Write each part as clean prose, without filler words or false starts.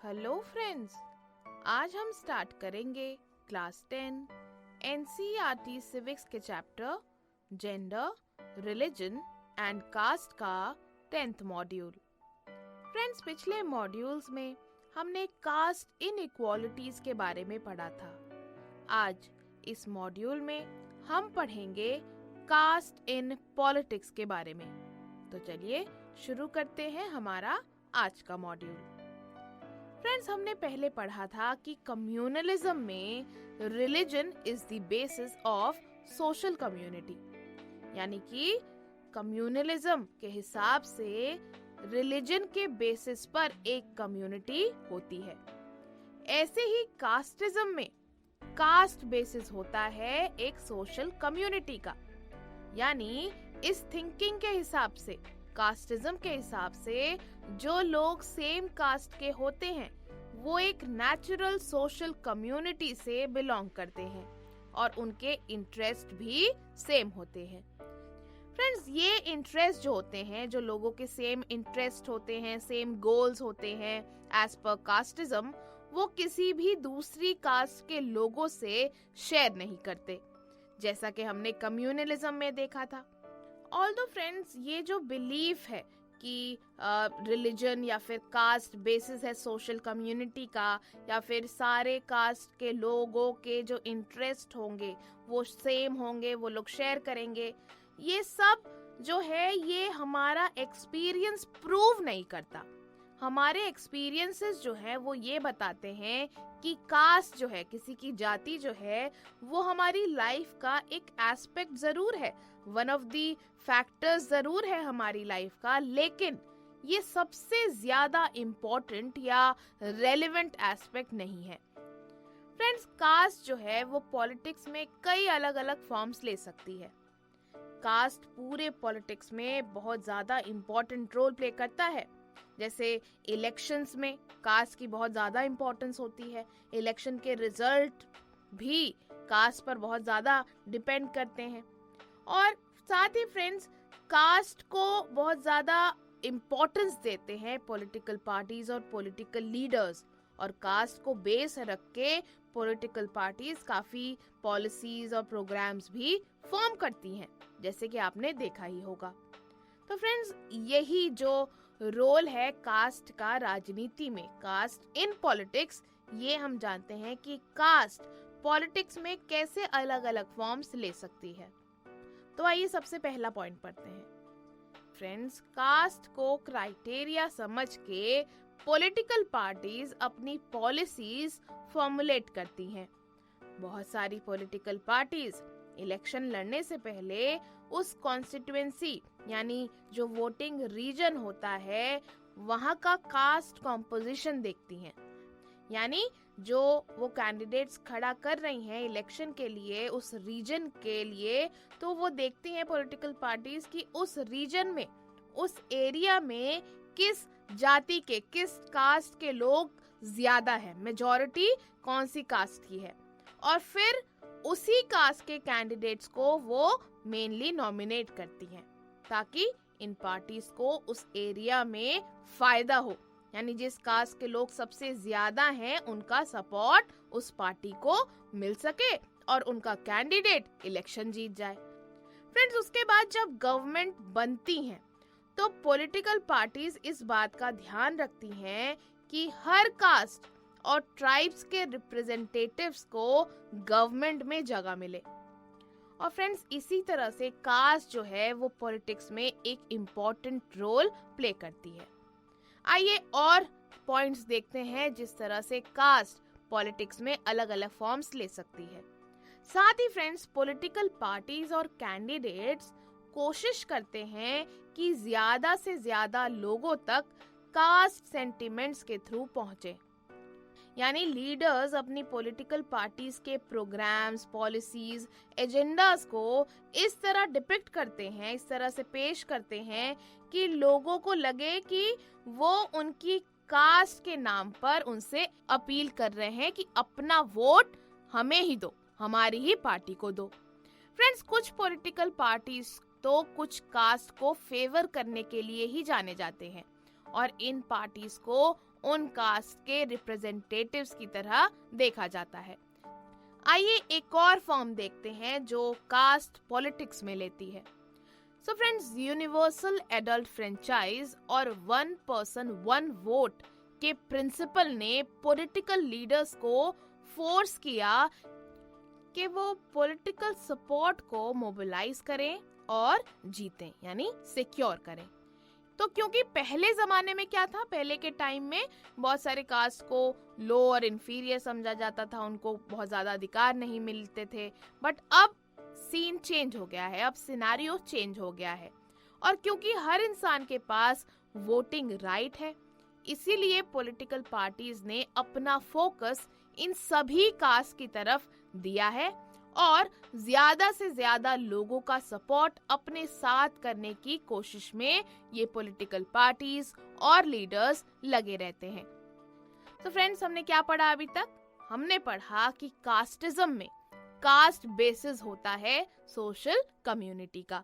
Hello friends, आज हम start करेंगे क्लास 10 एनसीईआरटी सिविक्स के chapter gender, religion and caste का 10th मॉड्यूल। फ्रेंड्स, पिछले मॉड्यूल्स में हमने कास्ट इनइक्वालिटीज के बारे में पढ़ा था। आज इस मॉड्यूल में हम पढ़ेंगे कास्ट इन पॉलिटिक्स के बारे में। तो चलिए शुरू करते हैं हमारा आज का मॉड्यूल। फ्रेंड्स, हमने पहले पढ़ा था कि कम्युनलिज्म में religion is the basis of social community, यानी कि कम्युनलिज्म के हिसाब से रिलीजन के बेसिस पर एक कम्युनिटी होती है। ऐसे ही कास्टिज्म में कास्ट बेसिस होता है एक सोशल कम्युनिटी का, यानी इस थिंकिंग के हिसाब से, कास्टिज्म के हिसाब से जो लोग सेम कास्ट के होते हैं वो एक नेचुरल सोशल कम्युनिटी से बिलोंग करते हैं और उनके इंटरेस्ट भी सेम होते हैं। फ्रेंड्स, ये इंटरेस्ट जो होते हैं, जो लोगों के सेम इंटरेस्ट होते हैं, सेम गोल्स होते हैं एज पर कास्टिज्म, वो किसी भी दूसरी कास्ट के लोगों से शेयर नहीं करते, जैसा कि हमने कम्युनलिज्म में देखा था। ऑल्दो फ्रेंड्स, ये जो बिलीफ है कि रिलीजन या फिर कास्ट बेसिस है सोशल कम्युनिटी का, या फिर सारे कास्ट के लोगों के जो इंटरेस्ट होंगे वो सेम होंगे, वो लोग शेयर करेंगे, ये सब जो है ये हमारा एक्सपीरियंस प्रूव नहीं करता। हमारे एक्सपीरियंसेस जो है वो ये बताते हैं कि कास्ट जो है, किसी की जाति जो है, वो हमारी लाइफ का एक एस्पेक्ट जरूर है, वन ऑफ द फैक्टर्स जरूर है हमारी लाइफ का, लेकिन ये सबसे ज्यादा इम्पोर्टेंट या रेलेवेंट एस्पेक्ट नहीं है। फ्रेंड्स, कास्ट जो है वो पॉलिटिक्स में कई अलग अलग फॉर्म्स ले सकती है। कास्ट पूरे पॉलिटिक्स में बहुत ज्यादा इम्पोर्टेंट रोल प्ले करता है। जैसे इलेक्शंस में कास्ट की बहुत ज्यादा इम्पोर्टेंस होती है। इलेक्शन के रिजल्ट भी कास्ट पर बहुत ज्यादा डिपेंड करते हैं। और साथ ही फ्रेंड्स, कास्ट को बहुत ज्यादा इम्पोर्टेंस देते हैं पॉलिटिकल पार्टीज और पॉलिटिकल लीडर्स, और कास्ट को बेस रख के पॉलिटिकल पार्टीज काफी पॉलिसीज और प्रोग्राम्स भी फॉर्म करती हैं, जैसे कि आपने देखा ही होगा। तो फ्रेंड्स, यही जो रोल है कास्ट का राजनीति में, कास्ट इन पॉलिटिक्स, ये हम जानते हैं कि कास्ट पॉलिटिक्स में कैसे अलग अलग फॉर्म्स ले सकती है। तो आइए सबसे पहला पॉइंट पढ़ते हैं। फ्रेंड्स, कास्ट को क्राइटेरिया समझ के पॉलिटिकल पार्टीज अपनी पॉलिसीज फॉर्मुलेट करती हैं। बहुत सारी पॉलिटिकल पार्टीज इलेक्शन लड़ने से पहले उस कॉन्स्टिट्यूएंसी, यानी जो वोटिंग रीजन होता है, वहां का कास्ट कॉम्पोजिशन देखती हैं। यानी जो वो कैंडिडेट्स खड़ा कर रही हैं इलेक्शन के लिए, उस रीजन के लिए, तो वो देखती हैं पॉलिटिकल पार्टीज कि उस रीजन में, उस एरिया में किस जाति के, किस कास्ट के लोग ज्यादा है, मेजॉरिटी कौन सी कास्ट की है, और फिर उसी कास्ट के कैंडिडेट्स को वो मेनली नॉमिनेट करती हैं, ताकि इन पार्टीज को उस एरिया में फायदा हो। यानी जिस कास्ट के लोग सबसे ज्यादा हैं उनका सपोर्ट उस पार्टी को मिल सके और उनका कैंडिडेट इलेक्शन जीत जाए। फ्रेंड्स, उसके बाद जब गवर्नमेंट बनती है तो पॉलिटिकल पार्टीज इस बात का ध्यान रखती हैं कि हर कास्ट और ट्राइब्स के रिप्रेजेंटेटिव्स को गवर्नमेंट में जगह मिले। और फ्रेंड्स, इसी तरह से कास्ट जो है वो पॉलिटिक्स में एक इम्पोर्टेंट रोल प्ले करती है। आइए और पॉइंट्स देखते हैं जिस तरह से कास्ट पॉलिटिक्स में अलग अलग फॉर्म्स ले सकती है। साथ ही फ्रेंड्स, पॉलिटिकल पार्टीज और कैंडिडेट्स कोशिश करते हैं कि ज्यादा से ज्यादा लोगों तक कास्ट सेंटिमेंट्स के थ्रू पहुंचे। यानी लीडर्स अपनी पॉलिटिकल पार्टीज के प्रोग्राम्स, पॉलिसीज, एजेंडास को इस तरह डिपिक्ट करते हैं, इस तरह से पेश करते हैं कि लोगों को लगे कि वो उनकी कास्ट के नाम पर उनसे अपील कर रहे हैं कि अपना वोट हमें ही दो, हमारी ही पार्टी को दो। फ्रेंड्स, कुछ पॉलिटिकल पार्टीज तो कुछ कास्ट को फेवर करने के लिए ही जाने जाते हैं, और इन पार्टीज को उन कास्ट के रिप्रेजेंटेटिव्स की तरह देखा जाता है। आइए एक और फॉर्म देखते हैं जो कास्ट पॉलिटिक्स में लेती है। So friends, universal adult franchise और वन पर्सन वन वोट के प्रिंसिपल ने पॉलिटिकल लीडर्स को फोर्स किया कि वो पॉलिटिकल सपोर्ट को मोबिलाइज करें और जीतें, यानी सिक्योर करें। तो क्योंकि पहले जमाने में क्या था, पहले के टाइम में बहुत सारे कास्ट को लो और इंफीरियर समझा जाता था, उनको बहुत ज्यादा अधिकार नहीं मिलते थे। बट अब सीन चेंज हो गया है, अब सिनेरियो चेंज हो गया है। और क्योंकि हर इंसान के पास वोटिंग राइट है, इसीलिए पॉलिटिकल पार्टीज ने अपना फोकस इन सभी कास्ट की तरफ दिया है और ज्यादा से ज्यादा लोगों का सपोर्ट अपने साथ करने की कोशिश में ये पॉलिटिकल पार्टीज और लीडर्स लगे रहते हैं। तो फ्रेंड्स, हमने क्या पढ़ा अभी तक? हमने पढ़ा कि कास्टिज्म में कास्ट बेसिस होता है सोशल कम्युनिटी का।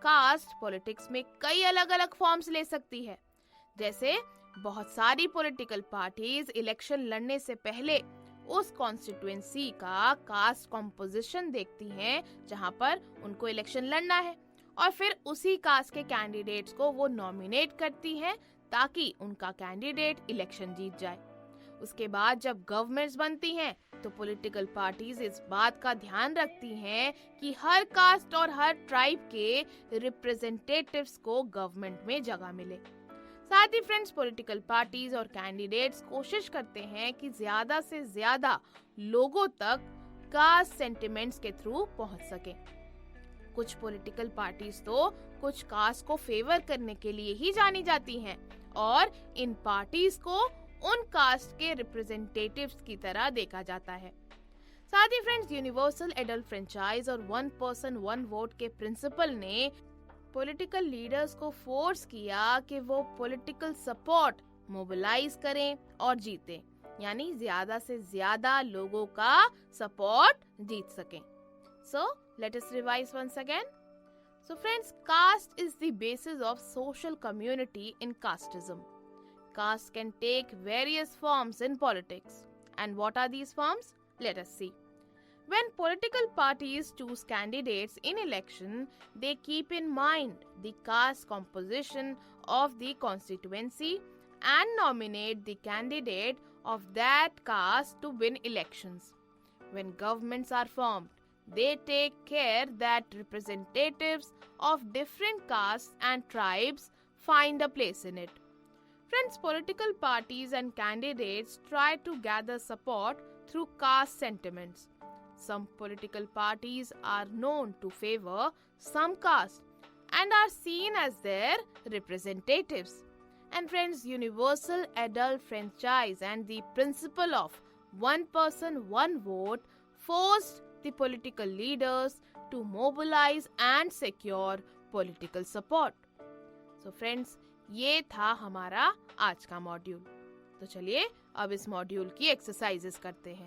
कास्ट पॉलिटिक्स में कई अलग अलग फॉर्म्स ले सकती है। जैसे बहुत सारी पॉलिटिकल पार्टीज इलेक्शन लड़ने से पहले उस कॉन्स्टिट्यूएंसी का कास्ट कॉम्पोजिशन देखती हैं जहां पर उनको इलेक्शन लड़ना है, और फिर उसी कास्ट के कैंडिडेट्स को वो नॉमिनेट करती हैं ताकि उनका कैंडिडेट इलेक्शन जीत जाए। उसके बाद जब गवर्नमेंट्स बनती हैं तो पॉलिटिकल पार्टीज इस बात का ध्यान रखती हैं कि हर कास्ट और हर ट्राइब के रिप्रेजेंटेटिव्स को गवर्नमेंट में जगह मिले। साथ ही फ्रेंड्स, पॉलिटिकल पार्टीज और कैंडिडेट्स कोशिश करते हैं कि ज्यादा से ज्यादा लोगों तक कास्ट सेंटिमेंट्स के थ्रू पहुंच सके। कुछ पॉलिटिकल पार्टीज तो कुछ कास्ट को फेवर करने के लिए ही जानी जाती हैं और इन पार्टीज को उन कास्ट के रिप्रेजेंटेटिव्स की तरह देखा जाता है। साथ ही फ्रेंड्स, यूनिवर्सल एडल्ट फ्रेंचाइज और वन पर्सन वन वोट के प्रिंसिपल ने पॉलिटिकल लीडर्स को फोर्स किया कि वो पॉलिटिकल सपोर्ट मोबिलाइज करें और जीतें, यानी ज्यादा से ज्यादा लोगों का सपोर्ट जीत सकें। So let us revise once again. So friends, caste is the basis of social community in casteism. Caste can take various forms in politics. And what are these forms? Let us see. When political parties choose candidates in election, they keep in mind the caste composition of the constituency and nominate the candidate of that caste to win elections. When governments are formed, they take care that representatives of different castes and tribes find a place in it. Friends, political parties and candidates try to gather support through caste sentiments. Some political parties are known to favor some caste and are seen as their representatives. And friends, universal adult franchise and the principle of one person, one vote forced the political leaders to mobilize and secure political support. So friends, ये था हमारा आज का module. तो चलिए अब इस module की एक्सरसाइजेस करते हैं।